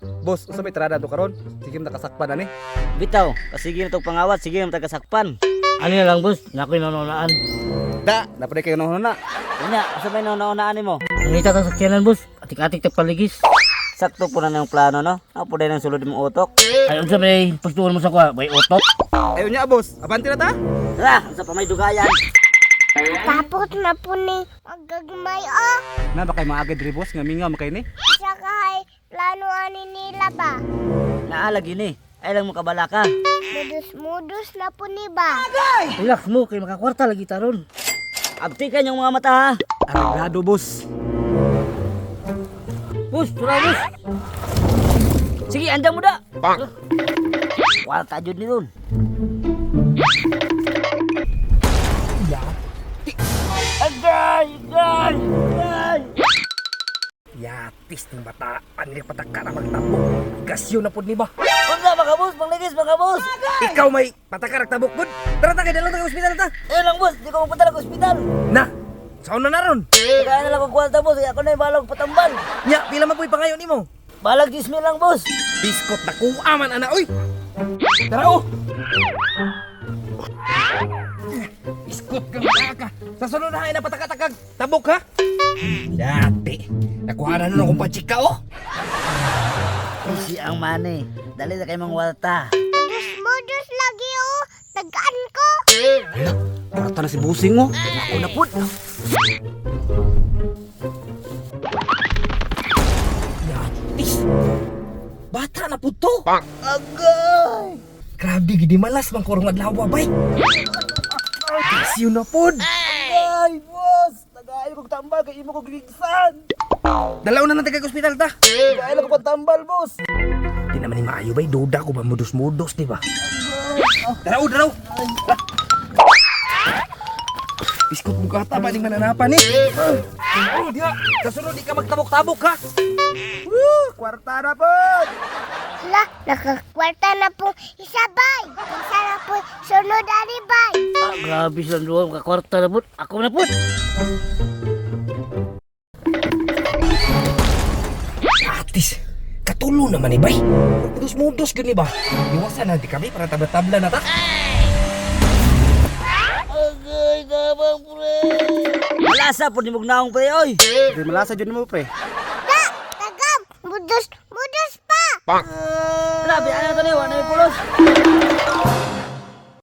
Boss, usa may trada to karon? Sige nakasakpan ani. Bitaw, kasige na tong pangawat, sige na tagasakpan. Ano na lang boss, na ako'y nanonaan. Da, napre kayo nung na. Unya, sabay nauna-unaan mo. Nangita ka sa sakyanan boss, atik-atik paligis. Sakto po na ng plano, no? Apo din ang sulod mong utok. Ay, unsa may pastuhan mo sa kwa, may otot. Ayo nya boss, abante na ta? Tara, sa pamay dugayan. Tapos na po ni magagmay oh. Na ba kay maagad diri boss nga mingaw makay ni? Isa kahay plano ani nila ba? Naalagi ni. Ay lang mo kabala ka. Mudus-mudus na po ni ba? Relax mo, kay makakwarta lagi taron. Abtikan yung mga mata ha. Arreglado boss. Boss, tura boss. Sige, andang mo da. Walta jud ni ron. Agay! Agay! Agay! Yatis ng bata, ani pataka na magtabo. Gasyo na pud ni ba? Unsa mga boss, pangligis mga boss. Ikaw may pataka tabok gud. Tara ta kay dalang ta ospital ta. Eh lang boss, di ko mapunta ng ospital. Na. Saon na naron? Kaya na lang kong kwalta boss, ako na yung balag patambal. Nya, pila man po'y pangayo nimo? Balag 10,000 lang boss. Biskot na kuha man ana oy. Tara oh. Biskot ka ka. Sa sunod na ay napataka-takag tabok ha. Dati. Nakuha na nun akong pachika oh. Si ang mani, dali na kay mang walta. Mudus lagi oh. Tagaan ko. Ala, parata na si Busing mo. Ako na pud. Yatis. Bata na pud to. Agay. Grabe gidi malas mang kurong adlaw bay. Kasyo na pud. Ay boss, tagay ko tambal kay imo ko gigsan. Dalaw na natin kay ospital ta. Tagay lang ko tambal boss. Di naman ni maayo bay. Duda ko ba modus-modus di ba? Daraw, daraw. Biskot bugata ba ning mananapan ni? Oh, dia. Kasunod di ka magtabok-tabok ha. Kwarta na po. Hala, nakakwarta na po isabay. Isa na po sunod ani bay. Ah, grabe sila doon, makakwarta na po. Ako na po. Atis. Katulo naman ni bay. Modus-modus gani ba? Iwasan na di kami para tabla-tabla na ta. Agay dabang pre. Malasa po ni mugnaong pre oy. Di malasa jud mo pre. Da, tagam. Mudus pa. Grabe ano to ni, wala na pulos.